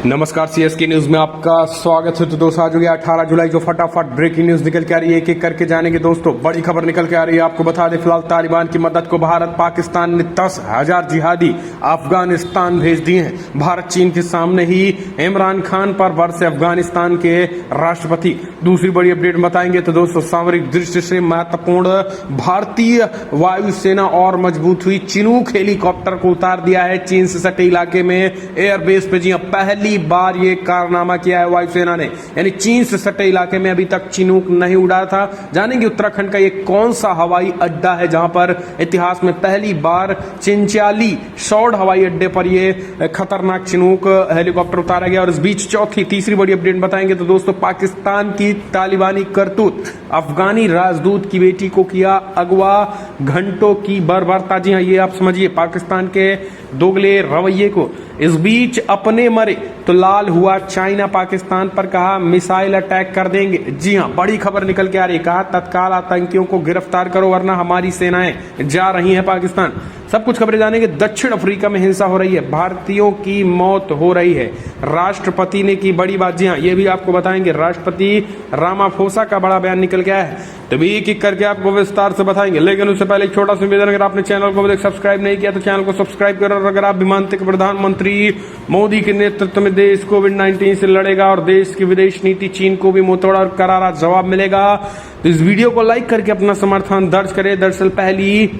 नमस्कार, CSK news में आपका स्वागत है। तो दोस्तों आज हो गया 18 जुलाई, जो फटाफट ब्रेकिंग न्यूज निकल के आ रही है, एक एक करके जानेंगे। दोस्तों बड़ी खबर निकल के आ रही है, आपको बता दें फिलहाल तालिबान की मदद को भारत पाकिस्तान ने 10,000 जिहादी अफगानिस्तान भेज दिए हैं। भारत चीन के सामने ही इमरान खान पर बरसे अफगानिस्तान के राष्ट्रपति। दूसरी बड़ी अपडेट बताएंगे तो दोस्तों सामरिक दृष्टि से महत्वपूर्ण भारतीय वायुसेना और मजबूत हुई। चिनूक हेलीकॉप्टर को उतार दिया है चीन से सटे इलाके में एयरबेस पे। जी हां, पहली बार ये कारनामा किया है वायुसेना ने, यानी चीन से सटे इलाके में अभी तक चिनूक नहीं उड़ा था। जानेंगे उत्तराखंड का ये कौन सा हवाई अड्डा है जहां पर इतिहास में पहली बार चिंचाली शॉर्ड हवाई अड्डे पर ये खतरनाक चिनूक हेलीकॉप्टर उतारा गया। और इस बीच तीसरी बड़ी अपडेट बताएंगे तो दोस्तों पाकिस्तान की तालिबानी करतूत, अफगानी राजदूत की बेटी को किया अगवा, घंटों की बर्बरता। जी हां, ये आप समझिए पाकिस्तान के दोगले रवैये को। इस बीच अपने मरे तो लाल हुआ चाइना, पाकिस्तान पर कहा मिसाइल अटैक कर देंगे। जी हां, बड़ी खबर निकल के आ रही है, कहा तत्काल आतंकियों को गिरफ्तार करो वरना हमारी सेनाएं जा रही हैं पाकिस्तान। सब कुछ खबरें जानेंगे। दक्षिण अफ्रीका में हिंसा हो रही है, भारतीयों की मौत हो रही है, राष्ट्रपति ने की बड़ी बात। जी हां, ये भी आपको बताएंगे। राष्ट्रपति रामाफोसा का बड़ा बयान निकल गया है, तभी एक एक करके आपको विस्तार से बताएंगे। लेकिन उससे पहले एक छोटा सा निवेदन, अगर आपने चैनल को सब्सक्राइब नहीं किया तो चैनल को सब्सक्राइब करो। और अगर आप भी मानते कि प्रधानमंत्री मोदी के नेतृत्व में देश कोविड-19 से लड़ेगा और देश की विदेश नीति चीन को भी मुंहतोड़ और करारा जवाब मिलेगा, तो इस वीडियो को लाइक करके अपना समर्थन दर्ज करें। दरअसल पहली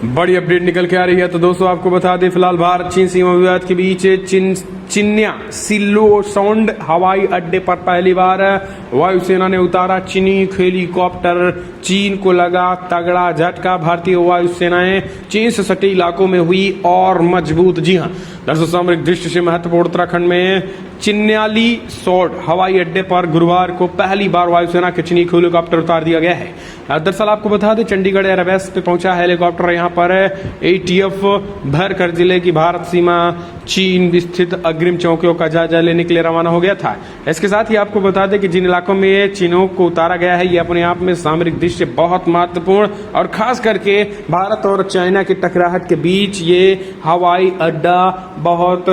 बड़ी अपडेट निकल के आ रही है तो दोस्तों आपको बता दें फिलहाल भारत चीन सीमा विवाद के बीच चिन्या सिल्लो साउंड हवाई अड्डे पर पहली बार वायुसेना ने उतारा चिनूक हेलीकॉप्टर। चीन को लगा तगड़ा झटका, भारतीय वायुसेनाएं चीन से सटे इलाकों में हुई और मजबूत। जी हां, दरअसल सामरिक दृष्टि से महत्वपूर्ण उत्तराखंड में चिन्याली सौड़ हवाई अड्डे पर गुरुवार को पहली बार वायुसेना के चिनूक हेलीकॉप्टर उतार दिया गया है। दरअसल आपको बता दें चंडीगढ़ एयरबेस पे पहुंचा हेलीकॉप्टर। यहाँ पर एटीएफ भरकर जिले की भारत सीमा चीन स्थित अग्रिम चौकियों का जायजा लेने के लिए रवाना हो गया था। इसके साथ ही आपको बता दें कि जिन इलाकों में ये चिनूक को उतारा गया है, ये अपने आप में सामरिक दृष्टि से बहुत महत्वपूर्ण और खास करके भारत और चाइना की टकराहट के बीच ये हवाई अड्डा बहुत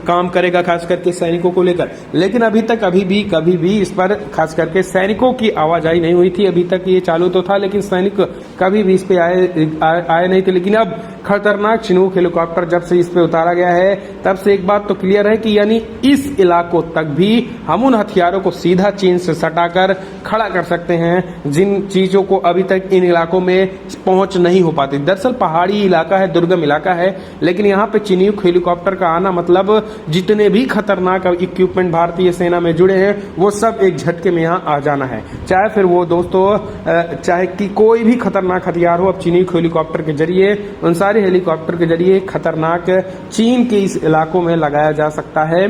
काम करेगा, खास करके सैनिकों को लेकर। लेकिन अभी तक कभी भी इस पर खास करके सैनिकों की आवाजाही नहीं हुई थी। अभी तक ये चालू तो था लेकिन सैनिक कभी भी इस पे आए नहीं थे। लेकिन अब खतरनाक चिनूक हेलीकॉप्टर जब से इस पे उतारा गया है, तब से एक बात तो क्लियर है कि यानी इस इलाकों तक भी हम उन हथियारों को सीधा चीन से सटाकर खड़ा कर सकते हैं जिन चीजों को अभी तक इन इलाकों में पहुंच नहीं हो पाती। दरअसल पहाड़ी इलाका है, दुर्गम इलाका है, लेकिन यहाँ पे चिनूक हेलीकॉप्टर का आना मतलब जितने भी खतरनाक इक्विपमेंट भारतीय सेना में जुड़े हैं वो सब एक झटके में यहाँ आ जाना है। चाहे फिर वो दोस्तों चाहे कि कोई भी खतरनाक हथियार हो, अब चिनूक हेलीकॉप्टर के जरिए, उन सारे हेलीकॉप्टर के जरिए खतरनाक चीन के इस इलाकों में लगाया जा सकता है।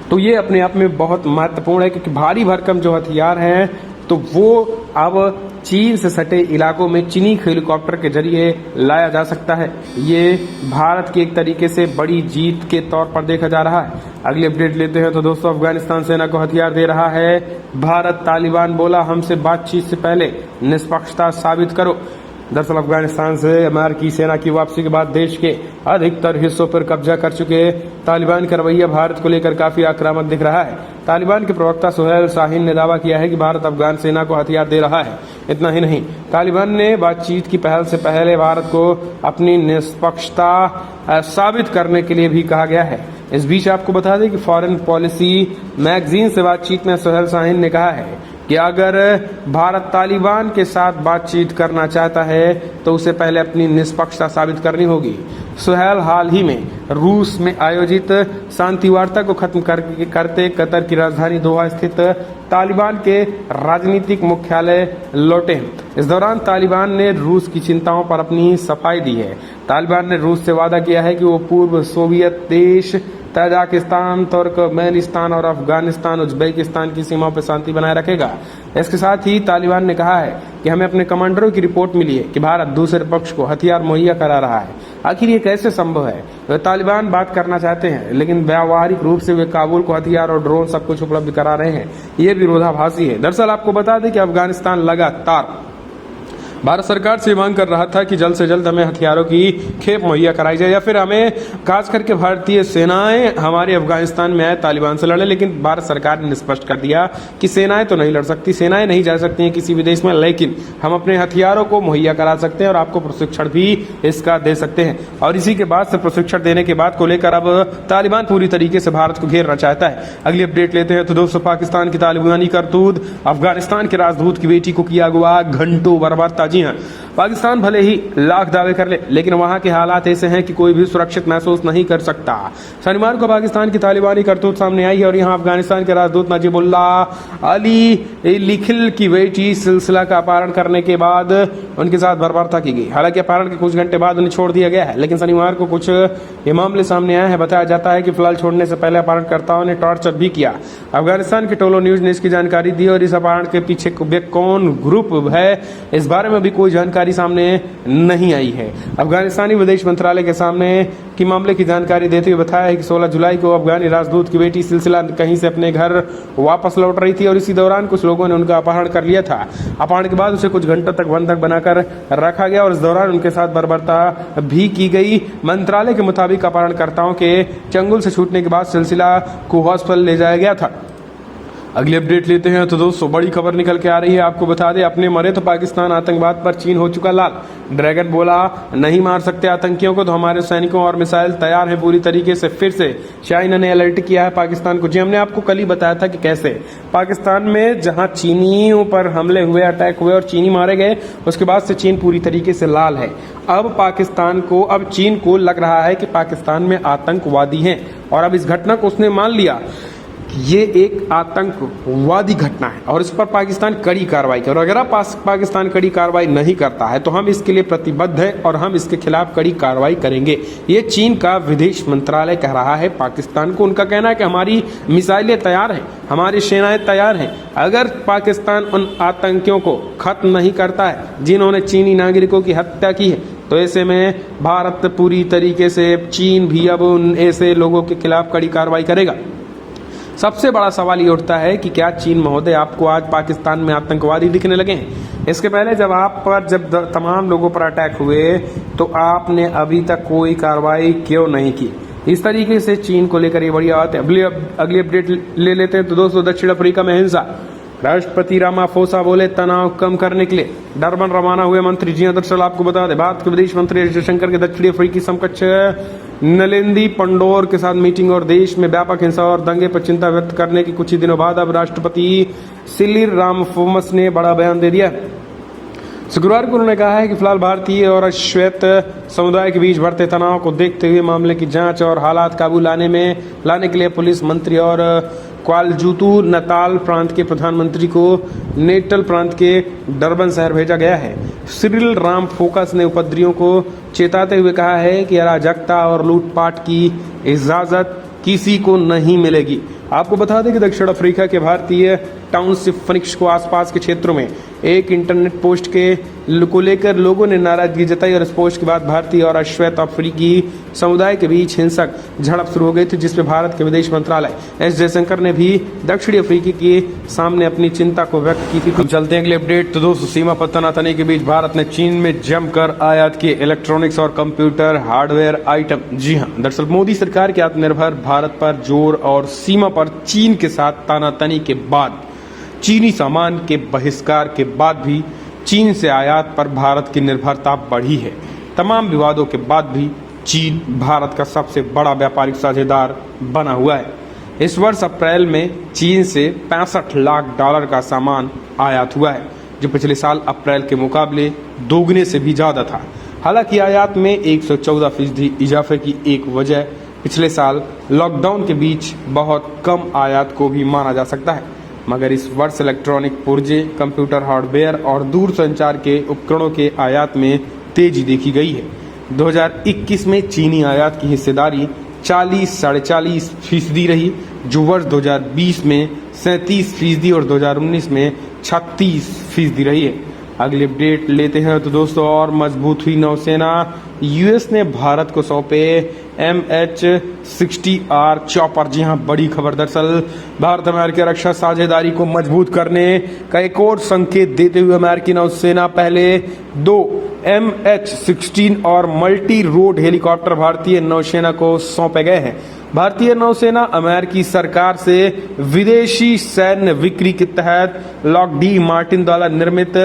तो ये अपने आप में बहुत महत्वपूर्ण है क्योंकि भारी भरकम जो हथियार हैं तो वो अब चीन से सटे इलाकों में चिनूक हेलीकॉप्टर के जरिए लाया जा सकता है। ये भारत की एक तरीके से बड़ी जीत के तौर पर देखा जा रहा है। अगली अपडेट लेते हैं तो दोस्तों अफगानिस्तान सेना को हथियार दे रहा है भारत। तालिबान बोला हमसे बातचीत से पहले निष्पक्षता साबित करो। दरअसल अफगानिस्तान से अमेरिकी सेना की वापसी के बाद देश के अधिकतर हिस्सों पर कब्जा कर चुके तालिबान का रवैया भारत को लेकर काफी आक्रामक दिख रहा है। तालिबान के प्रवक्ता सुहेल शाहीन ने दावा किया है कि भारत अफगान सेना को हथियार दे रहा है। इतना ही नहीं, तालिबान ने बातचीत की पहल से पहले भारत को अपनी निष्पक्षता साबित करने के लिए भी कहा गया है। इस बीच आपको बता दें कि फॉरेन पॉलिसी मैगजीन से बातचीत में सुहेल शाहीन ने कहा है कि अगर भारत तालिबान के साथ बातचीत करना चाहता है तो उसे पहले अपनी निष्पक्षता साबित करनी होगी। सुहेल हाल ही में रूस में आयोजित शांति वार्ता को खत्म करते कतर की राजधानी दोहा स्थित तालिबान के राजनीतिक मुख्यालय लौटे। इस दौरान तालिबान ने रूस की चिंताओं पर अपनी सफाई दी है। तालिबान ने रूस से वादा किया है कि वो पूर्व सोवियत देश तजाकिस्तान, तुर्कमेनिस्तान और अफगानिस्तान, उज्बेकिस्तान की सीमाओं पर शांति बनाए रखेगा। इसके साथ ही तालिबान ने कहा है कि हमें अपने कमांडरों की रिपोर्ट मिली है कि भारत दूसरे पक्ष को हथियार मुहैया करा रहा है। आखिर ये कैसे संभव है? वे तालिबान बात करना चाहते हैं लेकिन व्यावहारिक रूप से वे काबुल को हथियार और ड्रोन सब कुछ उपलब्ध करा रहे हैं। ये विरोधाभासी है। दरअसल आपको बता दें कि अफगानिस्तान लगातार भारत सरकार से मांग कर रहा था कि जल्द से जल्द हमें हथियारों की खेप मुहैया कराई जाए या फिर हमें खास करके भारतीय सेनाएं हमारे अफगानिस्तान में आए तालिबान से लड़े। लेकिन भारत सरकार ने स्पष्ट कर दिया कि सेनाएं तो नहीं लड़ सकती, सेनाएं नहीं जा सकती हैं किसी भी देश में, लेकिन हम अपने हथियारों को मुहैया करा सकते हैं और आपको प्रशिक्षण भी इसका दे सकते हैं। और इसी के बाद से प्रशिक्षण देने के बाद को लेकर अब तालिबान पूरी तरीके से भारत को घेरना चाहता है। अगली अपडेट लेते हैं तो दोस्तों, पाकिस्तान की तालिबानी करतूत, अफगानिस्तान के राजदूत की बेटी को किया अगवा, घंटों बर्बाद। जी हां, पाकिस्तान भले ही लाख दावे कर ले, लेकिन वहां के हालात ऐसे हैं कि कोई भी सुरक्षित महसूस नहीं कर सकता। शनिवार को पाकिस्तान की तालिबानी करतूत सामने आई है और यहां अफगानिस्तान के राजदूत नजीबुल्लाह अली लिखिल की बेटी सिलसिला का अपहरण करने के बाद उनके साथ बर्बरता की गई। हालांकि अपहरण के कुछ घंटे बाद उन्हें छोड़ दिया गया है, लेकिन शनिवार को कुछ ये मामले सामने आए हैं। बताया जाता है कि फिलहाल छोड़ने से पहले अपहरणकर्ताओं ने टॉर्चर भी किया। अफगानिस्तान के टोलो न्यूज ने इसकी जानकारी दी और इस अपहरण के पीछे कौन ग्रुप है इस बारे में भी कोई जानकारी सामने नहीं आई है। अफगानिस्तानी विदेश मंत्रालय के सामने की मामले की जानकारी देते हुए बताया है कि 16 जुलाई को अफगानी राजदूत की बेटी सिलसिला कहीं से अपने घर वापस लौट रही थी और इसी दौरान कुछ लोगों ने उनका अपहरण कर लिया था। अपहरण के बाद उसे कुछ घंटों तक बंधक बनाकर रखा गया और इस दौरान उनके साथ बर्बरता भी की गई। मंत्रालय के मुताबिक अपहरणकर्ताओं के चंगुल से छूटने के बाद सिलसिला को हॉस्पिटल ले जाया गया था। अगली अपडेट लेते हैं तो दोस्तों, बड़ी खबर निकल के आ रही है। आपको बता दें, अपने मरे तो पाकिस्तान, आतंकवाद पर चीन हो चुका लाल। ड्रैगन बोला नहीं मार सकते आतंकियों को, तो हमारे सैनिकों और मिसाइल तैयार है पूरी तरीके से। फिर से चाइना ने अलर्ट किया है पाकिस्तान को। जी, हमने आपको कल ही बताया था कि कैसे पाकिस्तान में जहां चीनियों पर हमले हुए, अटैक हुए और चीनी मारे गए, उसके बाद से चीन पूरी तरीके से लाल है। अब चीन को लग रहा है कि पाकिस्तान में आतंकवादी हैं और अब इस घटना को उसने मान लिया ये एक आतंकवादी घटना है और इस पर पाकिस्तान कड़ी कार्रवाई करे। और अगर पाकिस्तान कड़ी कार्रवाई नहीं करता है तो हम इसके लिए प्रतिबद्ध हैं और हम इसके खिलाफ कड़ी कार्रवाई करेंगे। ये चीन का विदेश मंत्रालय कह रहा है पाकिस्तान को। उनका कहना है कि हमारी मिसाइलें तैयार हैं, हमारी सेनाएं तैयार हैं। अगर पाकिस्तान उन आतंकियों को खत्म नहीं करता है जिन्होंने चीनी नागरिकों की हत्या की है, तो ऐसे में भारत पूरी तरीके से, चीन भी अब उन ऐसे लोगों के खिलाफ कड़ी कार्रवाई करेगा। सबसे बड़ा सवाल ये उठता है कि क्या चीन महोदय आपको आज पाकिस्तान में आतंकवादी दिखने लगे हैं? इसके पहले जब तमाम लोगों पर अटैक हुए तो आपने अभी तक कोई कार्रवाई क्यों नहीं की? इस तरीके से चीन को लेकर ये बड़ी बात है। अगली अपडेट ले लेते हैं तो दोस्तों, दक्षिण अफ्रीका में हिंसा, राष्ट्रपति रामाफोसा बोले तनाव कम करने के लिए डरबन रवाना हुए मंत्री। जी दरअसल आपको बता दें, भारत के विदेश मंत्री एस जयशंकर के दक्षिणी अफ्रीकी समकक्ष नलेंदी पंडोर के साथ मीटिंग और देश में व्यापक हिंसा और दंगे पर चिंता व्यक्त करने के कुछ ही दिनों बाद अब राष्ट्रपति सिरिल रामाफोसा ने बड़ा बयान दे दिया। शुक्रवार को उन्होंने कहा है कि फिलहाल भारतीय और श्वेत समुदाय के बीच बढ़ते तनाव को देखते हुए मामले की जांच और हालात काबू लाने के लिए पुलिस मंत्री और क्वाजूलू नताल प्रांत के प्रधानमंत्री को नेटल प्रांत के डरबन शहर भेजा गया है। सिरिल रामाफोसा ने उपद्रवियों को चेताते हुए कहा है कि अराजकता और लूटपाट की इजाजत किसी को नहीं मिलेगी। आपको बता दें कि दक्षिण अफ्रीका के भारतीय टाउनशिप फिनिक्स को आसपास के क्षेत्रों में एक इंटरनेट पोस्ट को लेकर लोगों ने नाराजगी जताई और इस पोस्ट के बाद भारतीय और अश्वेत अफ्रीकी समुदाय के बीच हिंसक झड़प शुरू हो गई थी, जिसमें भारत के विदेश मंत्रालय एस जयशंकर ने भी दक्षिणी अफ्रीकी के सामने अपनी चिंता को व्यक्त की थी। चलते हैं अगले अपडेट तो दोस्तों, सीमा पर तनातनी के बीच भारत ने चीन में जमकर आयात किए इलेक्ट्रॉनिक्स और कंप्यूटर हार्डवेयर आइटम। जी हाँ, दरअसल मोदी सरकार के आत्मनिर्भर भारत पर जोर और सीमा पर चीन के साथ तानातनी के बाद, चीनी सामान के बहिष्कार के बाद भी चीन से आयात पर भारत की निर्भरता बढ़ी है। तमाम विवादों के बाद भी चीन भारत का सबसे बड़ा व्यापारिक साझेदार बना हुआ है। इस वर्ष अप्रैल में चीन से $65 लाख का सामान आयात हुआ है, जो पिछले साल अप्रैल के मुकाबले दोगुने से भी ज्यादा था। हालांकि आयात में 114% इजाफे की एक वजह पिछले साल लॉकडाउन के बीच बहुत कम आयात को भी माना जा सकता है, मगर इस वर्ष इलेक्ट्रॉनिक पुर्जे, कंप्यूटर हार्डवेयर और दूरसंचार के उपकरणों के आयात में तेजी देखी गई है। 2021 में चीनी आयात की हिस्सेदारी 40-45% रही, जो वर्ष 2020 में 37% और 2019 में 36% रही है। अगली अपडेट लेते हैं तो दोस्तों, और मजबूत हुई नौसेना। यूएस ने भारत को सौंपे MH-60R चॉपर। जी हां, बड़ी खबर। दरअसल भारत अमेरिका रक्षा साझेदारी को मजबूत करने का एक और संकेत देते हुए अमेरिकी नौसेना पहले 2 MH-16 और मल्टी रोड हेलीकॉप्टर भारतीय नौसेना को सौंपे गए हैं। भारतीय नौसेना अमेरिकी सरकार से विदेशी सैन्य बिक्री के तहत लॉकहीड मार्टिन द्वारा निर्मित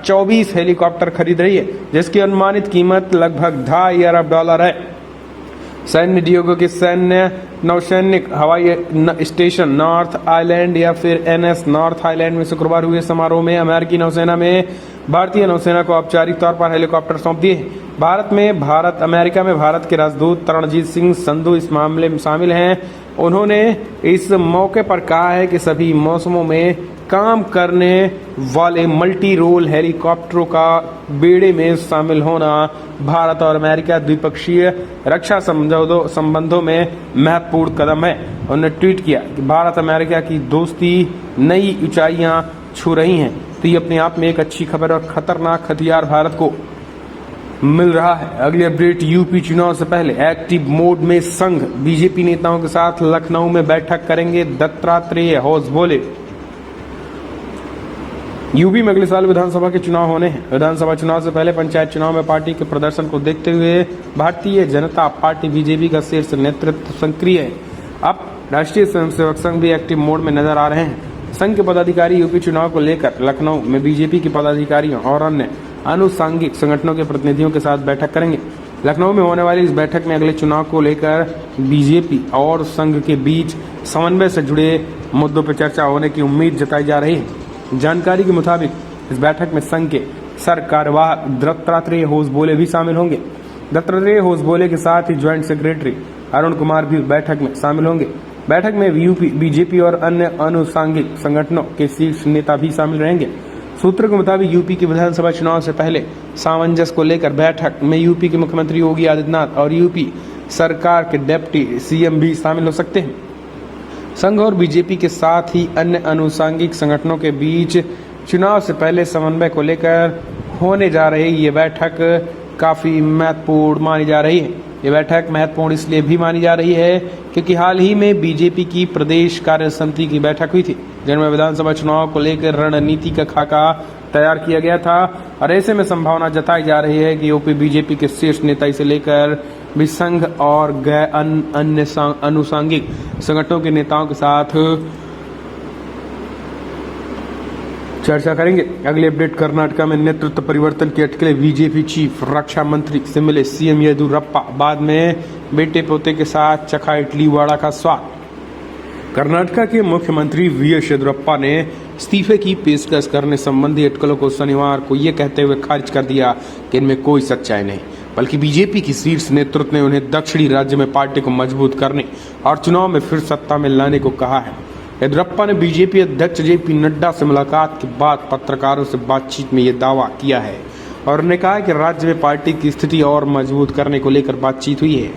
24 हेलीकॉप्टर खरीद रही है, जिसकी अनुमानित कीमत लगभग $2.5 अरब है। सैन्य डियोगो के सैन्य नौसैनिक हवाई स्टेशन नॉर्थ आइलैंड या फिर NS नॉर्थ आइलैंड में शुक्रवार हुए समारोह में अमेरिकी नौसेना में भारतीय नौसेना को औपचारिक तौर पर हेलीकॉप्टर सौंप दिए हैं। अमेरिका में भारत के राजदूत तरणजीत सिंह संधू इस मामले में शामिल हैं। उन्होंने इस मौके पर कहा है कि सभी मौसमों में काम करने वाले मल्टी रोल हेलीकॉप्टरों का बेड़े में शामिल होना भारत और अमेरिका द्विपक्षीय रक्षा संबंधों में महत्वपूर्ण कदम है। उन्होंने ट्वीट किया कि भारत अमेरिका की दोस्ती नई ऊंचाइयां छू रही हैं। तो ये अपने आप में एक अच्छी खबर और खतरनाक हथियार भारत को मिल रहा है। अगली अपडेट, यूपी चुनाव से पहले एक्टिव मोड में संघ बीजेपी नेताओं के साथ लखनऊ में बैठक करेंगे, दत्तात्रेय होस बोले। यूपी में अगले साल विधानसभा के चुनाव होने हैं। विधानसभा चुनाव से पहले पंचायत चुनाव में पार्टी के प्रदर्शन को देखते हुए भारतीय जनता पार्टी बीजेपी का शीर्ष नेतृत्व सक्रिय है। अब राष्ट्रीय स्वयंसेवक संघ भी एक्टिव मोड में नजर आ रहे हैं। संघ के पदाधिकारी यूपी चुनाव को लेकर लखनऊ में बीजेपी के पदाधिकारियों और अन्य आनुषंगिक संगठनों के प्रतिनिधियों के साथ बैठक करेंगे। लखनऊ में होने वाली इस बैठक में अगले चुनाव को लेकर बीजेपी और संघ के बीच समन्वय से जुड़े मुद्दों पर चर्चा होने की उम्मीद जताई जा रही है। जानकारी के मुताबिक इस बैठक में संघ के सरकार्यवाह दत्तात्रेय होस बोले भी शामिल होंगे। दत्तात्रेय होस बोले के साथ ही ज्वाइंट सेक्रेटरी अरुण कुमार भी बैठक में शामिल होंगे। बैठक में यूपी बीजेपी और अन्य आनुषंगिक संगठनों के शीर्ष नेता भी शामिल रहेंगे। सूत्रों के मुताबिक यूपी के विधानसभा चुनाव से पहले सामंजस्य को लेकर बैठक में यूपी के मुख्यमंत्री योगी आदित्यनाथ और यूपी सरकार के डिप्टी CM भी शामिल हो सकते हैं। संघ और बीजेपी के साथ ही अन्य आनुषंगिक संगठनों के बीच चुनाव से पहले समन्वय को लेकर होने जा रही ये बैठक काफी महत्वपूर्ण मानी जा रही है। ये बैठक महत्वपूर्ण इसलिए भी मानी जा रही है क्योंकि हाल ही में बीजेपी की प्रदेश कार्य समिति की बैठक हुई थी, जिनमें विधानसभा चुनाव को लेकर रणनीति का खाका तैयार किया गया था और ऐसे में संभावना जताई जा रही है कि यूपी बीजेपी के शीर्ष नेता इसे लेकर भी संघ और अन्य आनुषंगिक संगठनों के नेताओं के साथ चर्चा करेंगे। अगली अपडेट, कर्नाटका में नेतृत्व परिवर्तन के अटकले बीजेपी चीफ रक्षा मंत्री से मिले CM येदियुरप्पा, बाद में बेटे पोते के साथ चखा इडली वड़ा का स्वाद। कर्नाटका के मुख्यमंत्री VS येदियुरप्पा ने इस्तीफे की पेशकश करने संबंधी अटकलों को शनिवार को ये कहते हुए खारिज कर दिया कि इनमें कोई सच्चाई नहीं, बल्कि बीजेपी की शीर्ष नेतृत्व ने उन्हें दक्षिणी राज्य में पार्टी को मजबूत करने और चुनाव में फिर सत्ता में लाने को कहा है। येदियुरप्पा ने बीजेपी अध्यक्ष JP नड्डा से मुलाकात के बाद पत्रकारों से बातचीत में ये दावा किया है और उन्होंने कहा कि राज्य में पार्टी की स्थिति और मजबूत करने को लेकर बातचीत हुई है।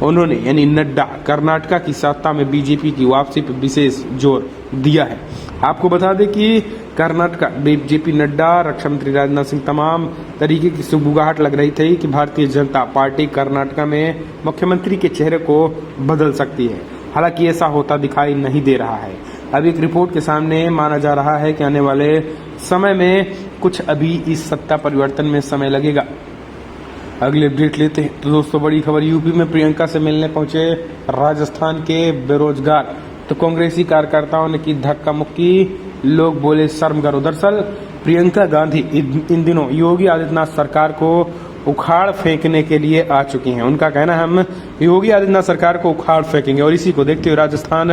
उन्होंने यानी नड्डा कर्नाटका की सत्ता में बीजेपी की वापसी पर विशेष जोर दिया है। आपको बता दें कि कर्नाटका JP नड्डा, रक्षा मंत्री राजनाथ सिंह तमाम तरीके की सुगबुगाहट लग रही थी कि भारतीय जनता पार्टी कर्नाटका में मुख्यमंत्री के चेहरे को बदल सकती है। हालांकि ऐसा होता दिखाई नहीं दे रहा है। अब एक रिपोर्ट के सामने माना जा रहा है कि आने वाले समय में कुछ अभी इस सत्ता परिवर्तन में समय लगेगा। अगली अपडेट लेते हैं। तो दोस्तों, बड़ी खबर, यूपी में प्रियंका से मिलने पहुंचे राजस्थान के बेरोजगार, तो कांग्रेसी कार्यकर्ताओं ने की धक्का मुक्की, लोग बोले शर्म करो। दरअसल प्रियंका गांधी इन दिनों योगी आदित्यनाथ सरकार को उखाड़ फेंकने के लिए आ चुकी हैं। उनका कहना है हम योगी आदित्यनाथ सरकार को उखाड़ फेंकेंगे और इसी को देखते हुए राजस्थान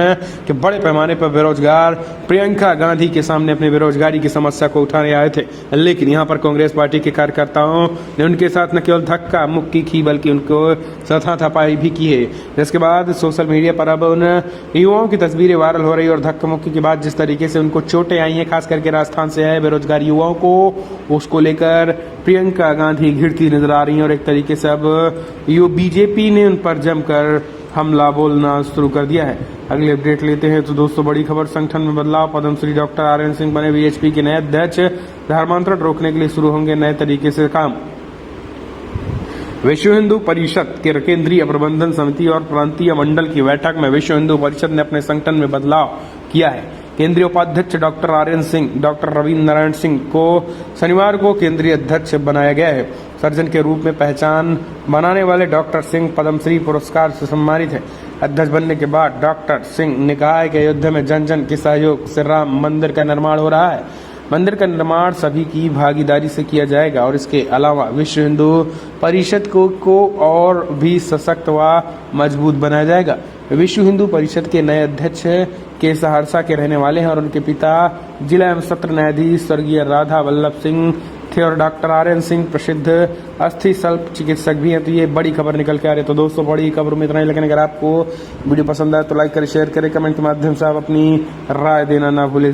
के बड़े पैमाने पर बेरोजगार प्रियंका गांधी के सामने अपने बेरोजगारी की समस्या को उठाने आए थे। लेकिन यहाँ पर कांग्रेस पार्टी के कार्यकर्ताओं ने उनके साथ न केवल धक्का मुक्की की बल्कि उनको हाथापाई भी की है। जिसके बाद सोशल मीडिया पर अब उन युवाओं की तस्वीरें वायरल हो रही है और धक्का मुक्की के बाद जिस तरीके से उनको चोटें आई हैं, खास करके राजस्थान से आए बेरोजगार युवाओं को, उसको लेकर प्रियंका गांधी घिरती नजर आ रही हैं और एक तरीके से अब बीजेपी ने उन पर जमकर हमला बोलना शुरू कर दिया है। अगली अपडेट लेते हैं। तो दोस्तों, बड़ी खबर, संगठन में बदलाव, पद्मश्री डॉक्टर RN सिंह बने VHP के नए अध्यक्ष, धर्मांतरण रोकने के लिए शुरू होंगे नए तरीके से काम। विश्व हिंदू परिषद के केंद्रीय प्रबंधन समिति और प्रांतीय मंडल की बैठक में विश्व हिंदू परिषद ने अपने संगठन में बदलाव किया है। केंद्रीय उपाध्यक्ष डॉक्टर आर्यन सिंह, डॉक्टर रविंद्र नारायण सिंह को शनिवार को केंद्रीय अध्यक्ष बनाया गया है। सर्जन के रूप में पहचान बनाने वाले डॉक्टर सिंह पद्मश्री पुरस्कार से सम्मानित है। अध्यक्ष बनने के बाद डॉक्टर सिंह ने कहा है कि अयोध्या में जन जन के सहयोग से राम मंदिर का निर्माण हो रहा है। मंदिर का निर्माण सभी की भागीदारी से किया जाएगा और इसके अलावा विश्व हिंदू परिषद को और भी सशक्त व मजबूत बनाया जाएगा। विश्व हिंदू परिषद के नए अध्यक्ष के सहरसा के रहने वाले हैं और उनके पिता जिला एवं सत्र न्यायाधीश स्वर्गीय राधा वल्लभ सिंह थे और डॉक्टर आर्यन सिंह प्रसिद्ध अस्थि शल्य चिकित्सक भी हैं। तो ये बड़ी खबर निकल के आ रही है। तो दोस्तों, बड़ी खबर में इतना ही, लेकिन अगर आपको वीडियो पसंद आए तो लाइक करें, शेयर करें, कमेंट के माध्यम से आप अपनी राय देना ना भूलें।